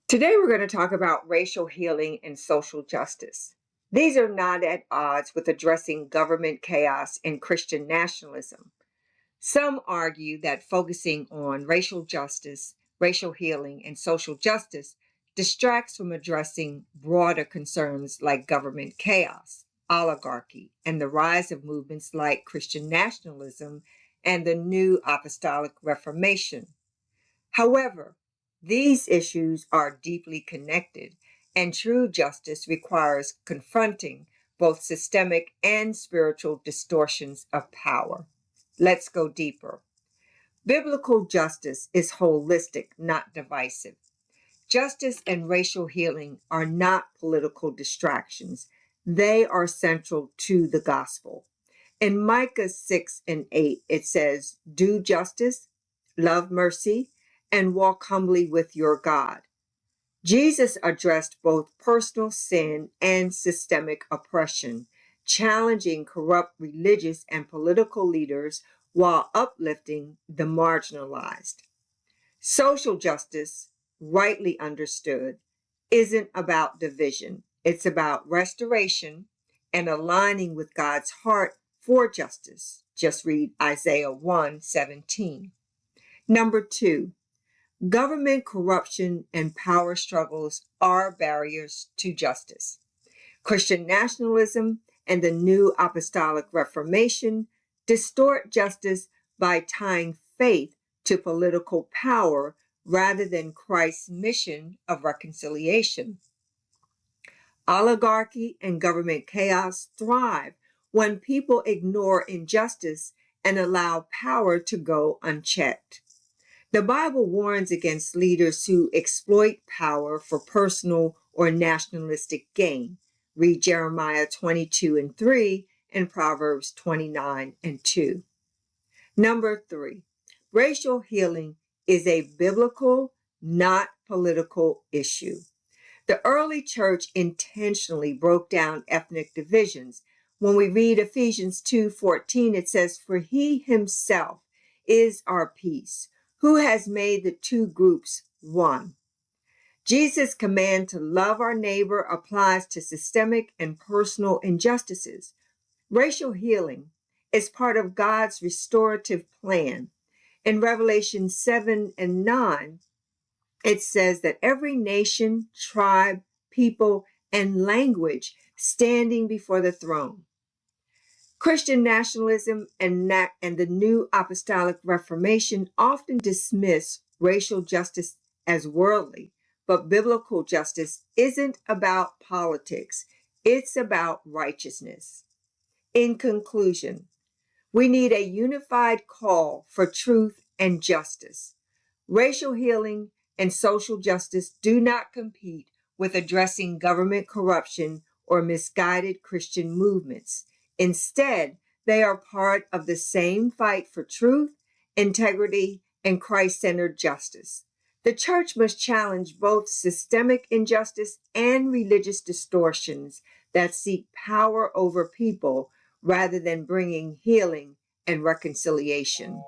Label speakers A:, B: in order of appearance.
A: Today, we're going to talk about racial healing and social justice. These are not at odds with addressing government chaos and Christian nationalism. Some argue that focusing on racial justice, racial healing, and social justice distracts from addressing broader concerns like government chaos, oligarchy, and the rise of movements like Christian nationalism and the New Apostolic Reformation. However, these issues are deeply connected, and true justice requires confronting both systemic and spiritual distortions of power. Let's go deeper. Biblical justice is holistic, not divisive. Justice and racial healing are not political distractions, they are central to the gospel. In Micah 6 and 8, it says, "Do justice, love mercy, and walk humbly with your God." Jesus addressed both personal sin and systemic oppression, challenging corrupt religious and political leaders while uplifting the marginalized. Social justice, rightly understood, isn't about division. It's about restoration and aligning with God's heart for justice. Just read Isaiah 1:17. Number two, government corruption and power struggles are barriers to justice. Christian nationalism and the New Apostolic Reformation distort justice by tying faith to political power rather than Christ's mission of reconciliation. Oligarchy and government chaos thrive when people ignore injustice and allow power to go unchecked. The Bible warns against leaders who exploit power for personal or nationalistic gain. Read Jeremiah 22 and 3 and Proverbs 29 and 2. Number three, racial healing is a biblical, not political issue. The early church intentionally broke down ethnic divisions. When we read Ephesians 2:14, it says, "For he himself is our peace, who has made the two groups one." Jesus' command to love our neighbor applies to systemic and personal injustices. Racial healing is part of God's restorative plan. In Revelation 7 and 9, it says that every nation, tribe, people, and language standing before the throne. Christian nationalism and the New Apostolic Reformation often dismiss racial justice as worldly, but biblical justice isn't about politics, it's about righteousness. In conclusion, we need a unified call for truth and justice. Racial healing and social justice do not compete with addressing government corruption or misguided Christian movements. Instead, they are part of the same fight for truth, integrity, and Christ centered justice. The church must challenge both systemic injustice and religious distortions that seek power over people rather than bringing healing and reconciliation.